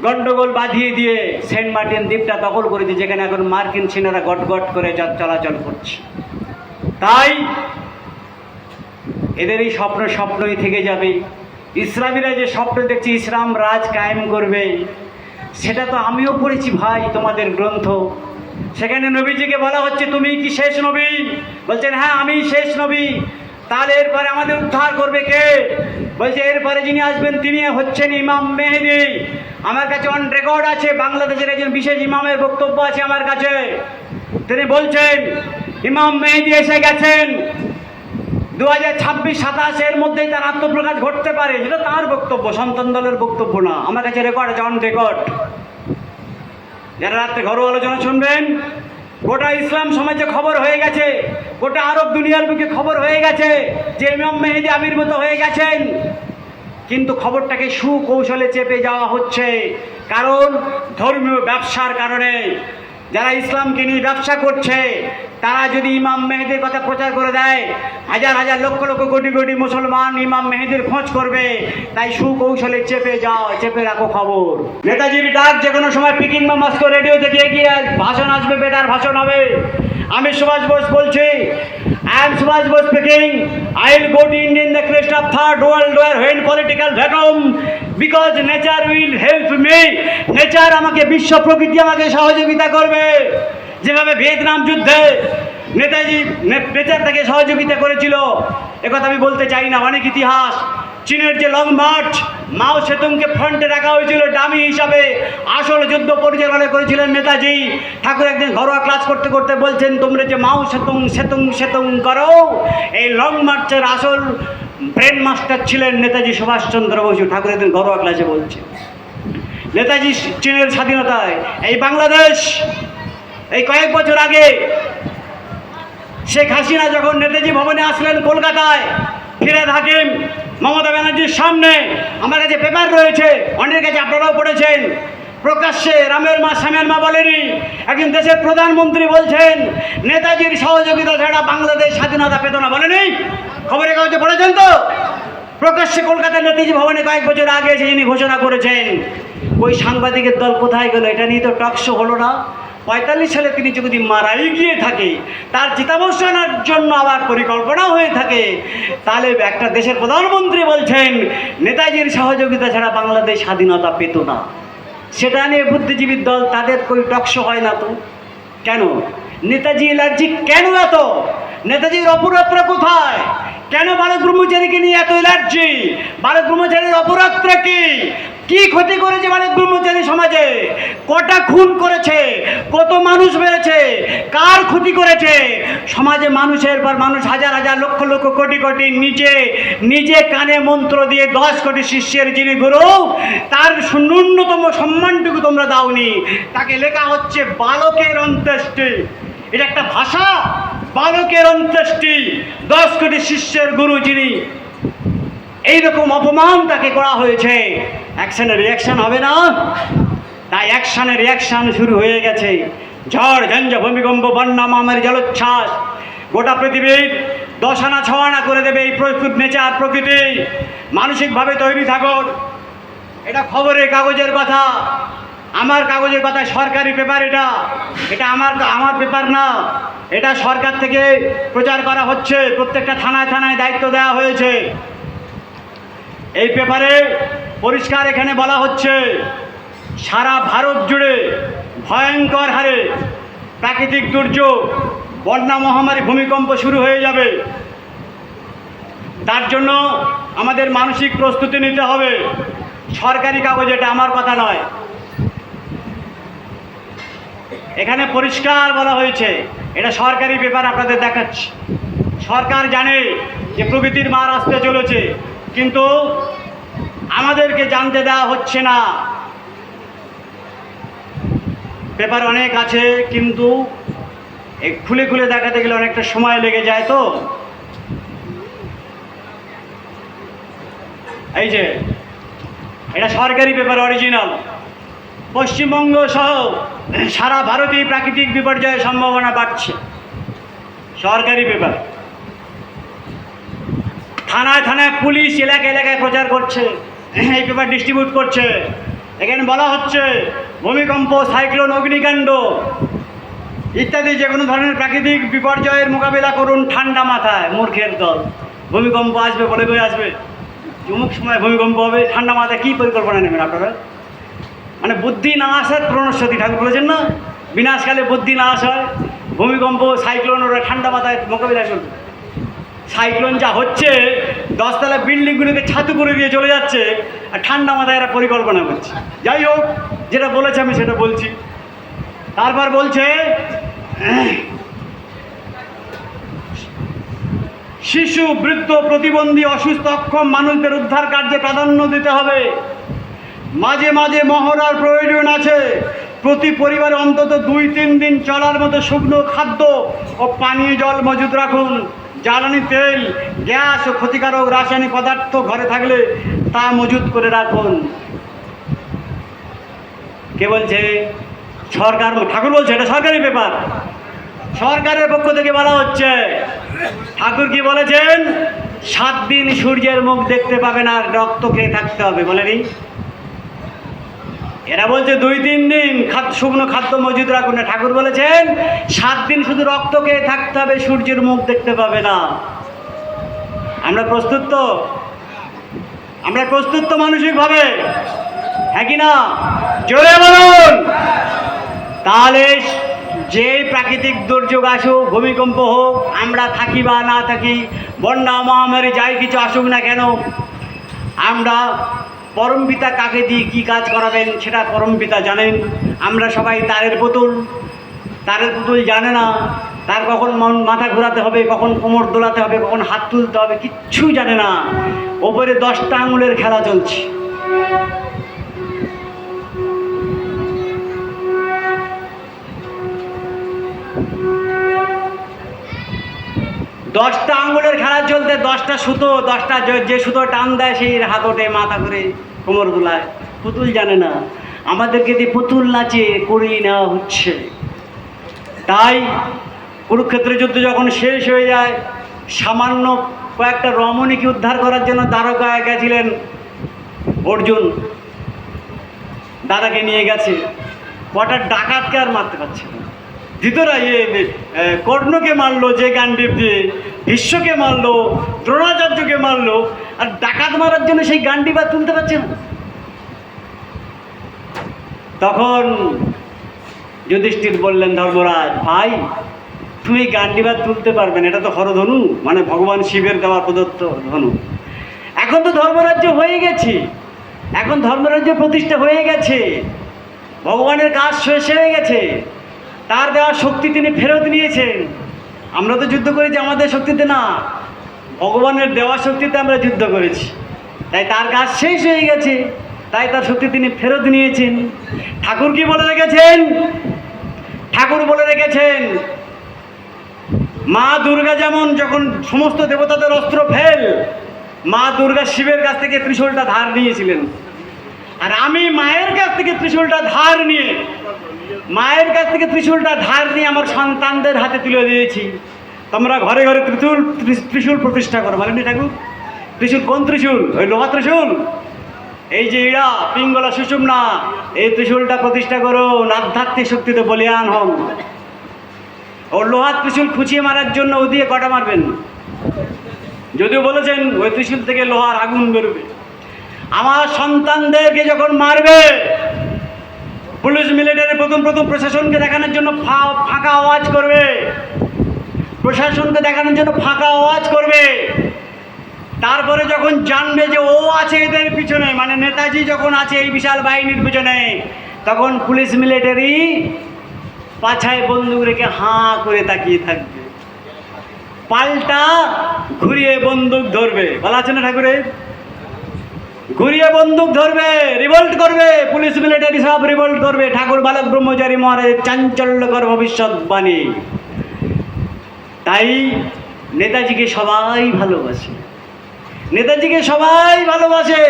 গন্ডগোল বাঁধিয়ে দিয়ে সেন্ট মার্টিন দ্বীপটা দখল করে দিয়ে, যেখানে এখন মার্কিন সেনারা গট গট করে চলাচল করছে। তাই এদের এই স্বপ্নই থেকে যাবে। ইসলামীরা যে স্বপ্ন দেখছে ইসলাম রাজ কায়েম করবে, সেটা তো আমিও পড়েছি ভাই তোমাদের গ্রন্থ। সেখানে নবীজিকে বলা হচ্ছে তুমি কি শেষ নবী? বলছেন হ্যাঁ আমি শেষ নবী। তাহলে এরপরে আমাদের উদ্ধার করবে কে? বলছে এরপরে যিনি আসবেন তিনি হচ্ছেন ইমাম মেহেদী। আমার কাছে অন রেকর্ড আছে, বাংলাদেশের একজন বিশেষ ইমামের বক্তব্য আছে আমার কাছে। তিনি বলছেন ইমাম মেহেদী এসে গেছেন, 2026-27 মধ্যেই তার আত্মপ্রকাশ ঘটতে পারে। যেটা তার বক্তব্য, সন্তান দলের বক্তব্য না। আমার কাছে রেকর্ড আছে, অন রেকর্ড। যারা রাত্রে ঘরোয়া আলোচনা শুনবেন, গোটা ইসলাম সমাজে খবর হয়ে গেছে, গোটা আরব দুনিয়ার বুকে খবর হয়ে গেছে যে ইমাম মেহেদী আবির্ভূত হয়ে গেছেন। কিন্তু খবরটাকে সুকৌশলে চেপে যাওয়া হচ্ছে, কারণ ধর্মীয় ব্যবসার কারণে। যারা ইসলামকে নিয়ে ব্যবসা করছে তারা যদি ইমাম মেহেদীর কথা প্রচার করে দেয়, হাজার হাজার লক্ষ লক্ষ কোটি কোটি মুসলমান ইমাম মেহেদীর খোঁজ করবে। তাই সুকৌশলে চেপে রাখো খবর। নেতাজির ডাক যে কোনো সময় পিকিং বা মস্কো রেডিও থেকে এগিয়ে ভাষণ আসবে, বেটার ভাষণ হবে। আমি সুভাষ বোস বলছি, I am Subhash Bose speaking. I will go to India in the crest of third world war when political vacuum, because nature will help me. Nature আমাকে, বিশ্ব প্রকৃতি আমাকে সহযোগিতা করবে। যেভাবে ভিয়েতনাম যুদ্ধে নেতাজি নেচার তাকে সহযোগিতা করেছিল, একথা আমি বলতে চাই না, অনেক ইতিহাস। চীনের যে লং মার্চ, মাও সেতুংকে ফ্রন্টে রাখা হয়েছিল ডামি হিসাবে, আসল যুদ্ধ পরিচালনা করেছিলেন নেতাজি। ঠাকুর একদিন ঘরোয়া ক্লাস করতে করতে বলছেন তোমরা যে মাও সেতুং করো, এই লং মার্চের আসল ব্রেন মাস্টার ছিলেন নেতাজি সুভাষচন্দ্র বসু। ঠাকুর একদিন ঘরোয়া ক্লাসে বলছে। নেতাজি চীনের স্বাধীনতায় এই বাংলাদেশ, এই কয়েক বছর আগে শেখ হাসিনা যখন নেতাজি ভবনে আসলেন কলকাতায়, ফিরহাদ হাকিম মমতা ব্যানার্জির সামনে, আমার কাছে পেপার রয়েছে, অনেকের কাছে আপনারাও পড়েছেন, প্রকাশ্যে রামের মা শ্যামের মা বলেনি, একজন দেশের প্রধানমন্ত্রী বলছেন নেতাজির সহযোগিতা ছাড়া বাংলাদেশ স্বাধীনতা পেত না। বলেনি? খবরের কাগজে পড়েছেন তো? প্রকাশ্যে কলকাতার নেতাজি ভবনে কয়েক বছর আগে এসে যিনি ঘোষণা করেছেন। ওই সাংবাদিকের দল কোথায় গেল? এটা নিয়ে তো টকশো হলো না। 45 সালে তিনি যদি মারাই গিয়ে থাকে, তার চিতাবসানের জন্য আবার পরিকল্পনা হয়ে থাকে, তাহলে একটা দেশের প্রধানমন্ত্রী বলছেন নেতাজির সহযোগিতা ছাড়া বাংলাদেশ স্বাধীনতা পেত না। সেটা নিয়ে বুদ্ধিজীবীর দল তাদের কোনো টকশো হয় না তো? কেন? নেতাজি এলার্জি কেন এত? নেতাজির অপরাধটা কোথায়? কেন বালক ব্রহ্মচারীকে নিয়ে এত এলার্জি? বালক ব্রহ্মচারীর অপরাধটা কি? কি ক্ষতি করেছে বালক ব্রহ্মচারী সমাজে? কটা খুন করেছে? কত মানুষ মেরেছে? কার ক্ষতি করেছে? সমাজে মানুষের পর মানুষ, হাজার হাজার লক্ষ লক্ষ কোটি কোটি নিজে কানে মন্ত্র দিয়ে 10 কোটি শিষ্যের যিনি গুরু, তার ন্যূনতম সম্মানটুকু তোমরা দাওনি। তাকে লেখা হচ্ছে বালকের অন্ত্যেষ্টি। এটা একটা ভাষা? বালকের অন্ত্যেষ্টি, 10 কোটি শিষ্যের গুরু যিনি, এইরকম অপমান তাকে করা হয়েছে। অ্যাকশনের রিয়াকশন হবে না? তাই অ্যাকশনের রিয়াকশন শুরু হয়ে গেছে। ঝড় ঝঞ্ঝা ভূমিকম্প বন্যা মহামারী জলোচ্ছ্বাস গোটা পৃথিবীর 10 আনা 6 আনা করে দেবে এই নেচার প্রকৃতি। মানসিকভাবে তৈরি থাকুন। এটা খবরের কাগজের কথা, আমার কাগজের কথা, সরকারি পেপার। এটা আমার পেপার না, এটা সরকার থেকে প্রচার করা হচ্ছে। প্রত্যেকটা থানায় থানায় দায়িত্ব দেওয়া হয়েছে। এই পেপারে পরিষ্কার এখানে বলা হচ্ছে সারা ভারত জুড়ে ভয়ঙ্কর হারে প্রাকৃতিক দুর্যোগ, বন্যা মহামারী ভূমিকম্প শুরু হয়ে যাবে। তার জন্য আমাদের মানসিক প্রস্তুতি নিতে হবে। সরকারি কাগজ, এটা আমার কথা নয়। এখানে পরিষ্কার বলা হয়েছে, এটা সরকারি পেপার আপনাদের দেখাচ্ছি। সরকার জানে যে প্রকৃতির মার আসতে চলেছে, কিন্তু আমাদেরকে জানতে দেওয়া হচ্ছে না। পেপার অনেক আছে, কিন্তু খুলে খুলে দেখাতে গেলে অনেকটা সময় লেগে যায়। তো এই যে এটা সরকারি পেপার, অরিজিনাল। পশ্চিমবঙ্গ সহ সারা ভারতেই প্রাকৃতিক বিপর্যয়ের সম্ভাবনা বাড়ছে। সরকারি পেপার। থানায় থানায় পুলিশ এলাকায় এলাকায় প্রচার করছে, এই পেপার ডিস্ট্রিবিউট করছে। এখানে বলা হচ্ছে ভূমিকম্প, সাইক্লোন, অগ্নিকাণ্ড ইত্যাদি যে কোনো ধরনের প্রাকৃতিক বিপর্যয়ের মোকাবিলা করুন ঠান্ডা মাথায়। মূর্খের দল। ভূমিকম্প আসবে বলে বই আসবে, অমুক সময় ভূমিকম্প হবে, ঠান্ডা মাথায় কী পরিকল্পনা নেবেন আপনারা? মানে বুদ্ধি না আসার প্রণস্বতী ঠাকুর বলেছেন না, বিনাশকালে বুদ্ধি না আসায় ভূমিকম্প, সাইক্লোন ওরা ঠান্ডা মাথায় মোকাবিলা করবে। সাইক্লোন যা হচ্ছে, 10 তলা বিল্ডিংগুলিকে ছাতু করে দিয়ে চলে যাচ্ছে, আর ঠান্ডা মাথায় এরা পরিকল্পনা করছে। যাই হোক, যেটা বলেছে আমি সেটা বলছি। তারপর বলছে শিশু, বৃদ্ধ, প্রতিবন্ধী, অসুস্থ, অক্ষম মানুষদের উদ্ধার কার্যে প্রাধান্য দিতে হবে। মাঝে মাঝে মহড়ার প্রয়োজন আছে। প্রতি পরিবারে অন্তত 2-3 দিন চলার মতো শুকনো খাদ্য ও পানীয় জল মজুদ রাখুন। জ্বালানি তেল, গ্যাস ও ক্ষতিকারক রাসায়নিক পদার্থ ঘরে থাকলে তা মজুদ করে রাখুন। কে বলছে? সরকার। ঠাকুর বলছে, এটা সরকারি পেপার, সরকারের পক্ষ থেকে বলা হচ্ছে। ঠাকুর কি বলেছেন? 7 দিন সূর্যের মুখ দেখতে পাবে না, রক্ত খেয়ে থাকতে হবে, বলেনি? এরা বলছে 2-3 দিন শুকনো খাদ্য মজুদ রাখুন না। ঠাকুর বলেছেন 7 দিন শুধু রক্ত খেয়ে থাকতে হবে, সূর্যের মুখ দেখতে পাবে না। আমরা প্রস্তুত তো? আমরা প্রস্তুত তো মানসিকভাবে? হ্যাঁ কি না? জোরে বলুন। তাহলে যে প্রাকৃতিক দুর্যোগ আসুক, ভূমিকম্প হোক, আমরা থাকি বা না থাকি, বন্যা, মহামারী যাই কিছু আসুক না কেন, আমরা পরমপিতা কাকে দিয়ে কী কাজ করাবেন সেটা পরমপিতা জানেন। আমরা সবাই তারের পুতুল জানে না। তার কখন মাথা ঘোরাতে হবে, কখন কোমর দোলাতে হবে, কখন হাত তুলতে হবে, কিচ্ছু জানে না। ওপরে 10টা আঙুলের খেলা চলছে। দশটা আঙুলের খেলা চলতে 10টা সুতো, 10টা যে সুতো টান দেয় সেই হাত ওঠে, মাথা করে কোমর দোলায়। পুতুল জানে না। আমাদেরকে দিয়ে পুতুল নাচে করিয়ে নেওয়া হচ্ছে। তাই কুরুক্ষেত্র যুদ্ধ যখন শেষ হয়ে যায়, সামান্য কয়েকটা রমণীকে উদ্ধার করার জন্য দ্বারকায় গেছিলেন অর্জুন, দাদাকে নিয়ে গেছে। কটা ডাকাতকে আর মারতে পারছে না। ধৃতরা কর্ণকে মারলো যে গান্ডীব দিয়ে, ভীষ্মকে মারলো, দ্রোণাচার্যকে মারলো, আর ডাকাত মারার জন্য সেই গান্ডীব আর তুলতে পারছে না। তখন যুধিষ্ঠির বললেন, ধর্মরাজ ভাই, তুমি গান্ডীব আর তুলতে পারবে না, এটা তো হরধনু, মানে ভগবান শিবের দেওয়া প্রদত্ত ধনু। এখন তো ধর্মরাজ্য হয়ে গেছে, এখন ধর্মরাজ্য প্রতিষ্ঠা হয়ে গেছে, ভগবানের কাজ শেষ হয়ে গেছে, তার দেওয়া শক্তি তিনি ফেরত নিয়েছেন। আমরা তো যুদ্ধ করেছি আমাদের শক্তিতে না, ভগবানের দেওয়া শক্তিতে আমরা যুদ্ধ করেছি। তাই তার কাজ শেষ হয়ে গেছে, তাই তার শক্তি তিনি ফেরত নিয়েছেন। ঠাকুর কি বলে রেখেছেন? ঠাকুর বলে রেখেছেন, মা দুর্গা যেমন যখন সমস্ত দেবতাদের অস্ত্র ফেল, মা দুর্গা শিবের কাছ থেকে ত্রিশূলটা ধার নিয়েছিলেন। আর আমি মায়ের কাছ থেকে ত্রিশূলটা ধার নিয়ে আমার সন্তানদের হাতে তুলে দিয়েছি। তোমরা ঘরে ঘরে ত্রিশূল প্রতিষ্ঠা করো। বলেনি ঠাকুর? ত্রিশূল কোন ত্রিশূল? ওই লোহা ত্রিশূল। এই যে ইড়া, পিঙ্গলা, সুষুম্না, এই ত্রিশূলটা প্রতিষ্ঠা করুন, আধ্যাত্মিক শক্তিতে বলিয়ান হন। ও লোহার ত্রিশূল খুঁচিয়ে মারার জন্য ও দিয়ে কটা মারবেন? যদিও বলেছেন ওই ত্রিশূল থেকে লোহার আগুন বেরোবে। আমার সন্তানদেরকে যখন মারবে, পুলিশ মিলিটারি প্রথম প্রশাসনকে দেখানোর জন্য ফাঁকা আওয়াজ করবে, প্রশাসনকে দেখানোর জন্য ফাঁকা আওয়াজ করবে। তারপরে যখন জানবে যে ও আছে এদের পিছনে, মানে নেতাজি যখন আছে এই বিশাল বাহিনীর পিছনে, তখন পুলিশ মিলিটারি পাছায় বন্দুক রেখে হাঁ করে তাকিয়ে থাকবে, পাল্টা ঘুরিয়ে বন্দুক ধরবে। বলা আছে না ঠাকুরের? ঘুরিয়ে বন্দুক ধরবে, রিভোল্ট করবে, পুলিশ মিলিটারি সব রিভোল্ট করবে। ঠাকুর বালক ব্রহ্মচারী মহারাজের চাঞ্চল্যকর ভবিষ্যৎবাণী। তাই নেতাজিকে সবাই ভালোবাসে, নেতাজিকে সবাই ভালোবাসে।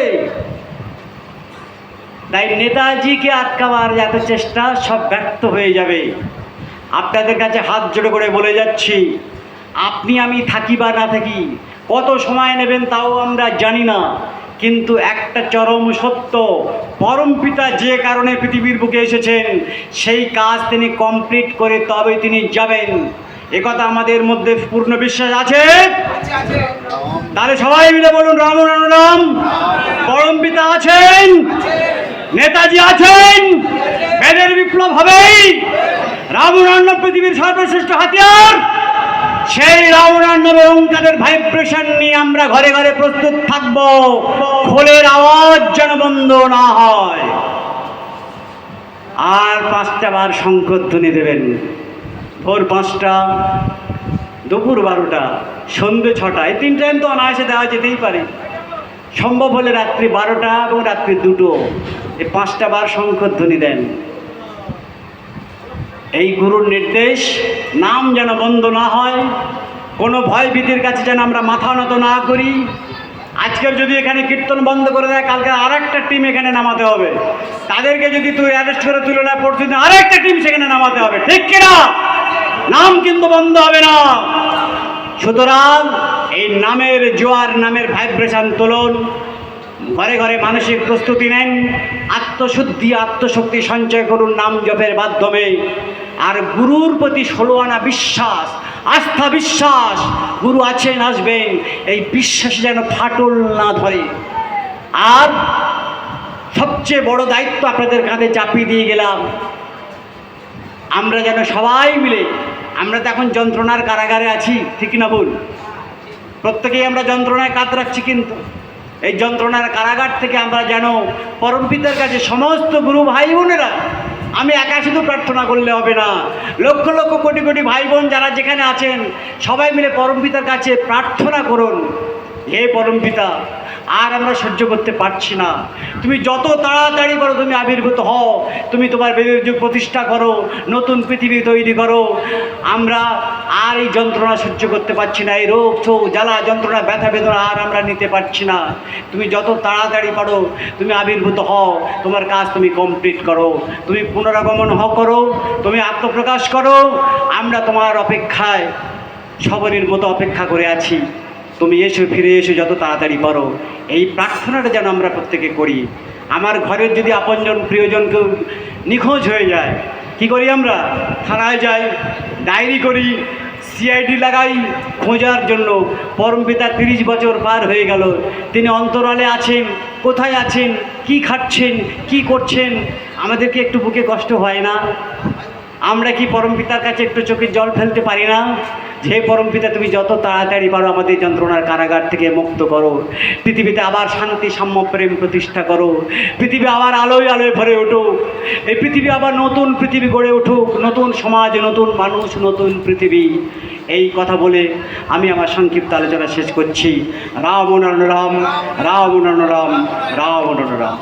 তাই নেতাজিকে আটকাবার যত চেষ্টা সব ব্যর্থ হয়ে যাবে। আপনাদের কাছে হাত জোড়ো করে বলে যাচ্ছি, আপনি আমি থাকি বা না থাকি, কত সময় নেবেন তাও আমরা জানি না, কিন্তু একটা চরম সত্য, পরম পিতা যে কারণে পৃথিবীর বুকে এসেছেন সেই কাজ তিনি কমপ্লিট করে তবে তিনি যাবেন, একথা আমাদের মধ্যে পূর্ণ বিশ্বাস আছে। তাহলে সবাই মিলে বলুন রাম রাম রাম। পরম পিতা আছেন, নেতাজি আছেন, বেদের বিপ্লব হবেই, রাবণান্য পৃথিবীর সর্বশ্রেষ্ঠ হাতিয়ার। সেই রাবণান্নব ওঙ্কারের ভাইব্রেশন নিয়ে আমরা ঘরে ঘরে প্রস্তুত থাকব, খোলের আওয়াজ যেন বন্ধ না হয়। আর 5টা বার শঙ্খধ্বনি দেবেন, ভোর 5টা, দুপুর 12টা, সন্ধ্যে 6টা, এই 3 টাইম তো অনায়াসে দেওয়া যেতেই পারে। সম্ভব হলে রাত্রি 12টা এবং রাত্রি 2টো, এই 5টা বার শঙ্খধ্বনি দেন। এই গুরুর নির্দেশ, নাম যেন বন্ধ না হয়, কোনো ভয় ভীতির কাছে যেন আমরা মাথা নত না করি। আজকের যদি এখানে কীর্তন বন্ধ করে দেয়, কালকে আর একটা টিম এখানে নামাতে হবে, তাদেরকে যদি তুই অ্যারেস্ট করে তুলে নেয়, পরশু দিন আর একটা টিম সেখানে নামাতে হবে, ঠিক কিনা? নাম কিন্তু বন্ধ হবে না। সুতরাং এই নামের জোয়ার, নামের ভাইব্রেশন তুলুন, ঘরে ঘরে মানসিক প্রস্তুতি নেন, আত্মশুদ্ধি আত্মশক্তি সঞ্চয় করুন নাম জপের মাধ্যমে। আর গুরুর প্রতি 16 আনা বিশ্বাস, আস্থা বিশ্বাস, গুরু আছেন, আসবেন, এই বিশ্বাসে যেন ফাটল না ধরে। আর সবচেয়ে বড় দায়িত্ব আপনাদের কাঁধে চাপিয়ে দিয়ে গেলাম, আমরা যেন সবাই মিলে, আমরা তো এখন যন্ত্রণার কারাগারে আছি, ঠিক না বল? প্রত্যেকেই আমরা যন্ত্রণায় কাত রাখছি, কিন্তু এই যন্ত্রণার কারাগার থেকে আমরা যেন পরম পিতার কাছে সমস্ত গুরু ভাই বোনেরা, আমি একা শুধু প্রার্থনা করলে হবে না, লক্ষ লক্ষ কোটি কোটি ভাই বোন যারা যেখানে আছেন সবাই মিলে পরম পিতার কাছে প্রার্থনা করুন, হে পরম পিতা, আর আমরা সহ্য করতে পারছি না, তুমি যত তাড়াতাড়ি করো তুমি আবির্ভূত হও, তুমি তোমার বেদের যুগ প্রতিষ্ঠা করো, নতুন পৃথিবী তৈরি করো। আমরা আর এই যন্ত্রণা সহ্য করতে পারছি না, এই রোগ শোক জ্বালা যন্ত্রণা ব্যথা বেদনা আর আমরা নিতে পারছি না, তুমি যত তাড়াতাড়ি পারো তুমি আবির্ভূত হও, তোমার কাজ তুমি কমপ্লিট করো, তুমি পুনরাগমন করো, তুমি আত্মপ্রকাশ করো, আমরা তোমার অপেক্ষায় সবরের মতো অপেক্ষা করে আছি, তুমি এসো, ফিরে এসো যত তাড়াতাড়ি পারো। এই প্রার্থনাটা যেন আমরা প্রত্যেকে করি। আমার ঘরের যদি আপনজন প্রিয়জন কেউ নিখোঁজ হয়ে যায়, কি করি আমরা? থানায় যাই, ডায়েরি করি, সিআইডি লাগাই খোঁজার জন্য। পরম পিতা 30 বছর পার হয়ে গেল, তিনি অন্তরালে আছেন, কোথায় আছেন, কি খাচ্ছেন, কি করছেন, আমাদেরকে একটু বুকে কষ্ট হয় না? আমরা কি পরম পিতার কাছে একটু চোখের জল ফেলতে পারি না? যে পরম পিতা তুমি যত তাড়াতাড়ি পারো আমাদের যন্ত্রণার কারাগার থেকে মুক্ত করো, পৃথিবীতে আবার শান্তি সাম্য প্রেম প্রতিষ্ঠা করো, পৃথিবী আবার আলোয় আলোয় ভরে উঠুক, এই পৃথিবী আবার নতুন পৃথিবী গড়ে উঠুক, নতুন সমাজ, নতুন মানুষ, নতুন পৃথিবী। এই কথা বলে আমি আমার সংক্ষিপ্ত আলোচনা শেষ করছি। রাম রাম রাম, রাম রাম রাম, রাম রাম।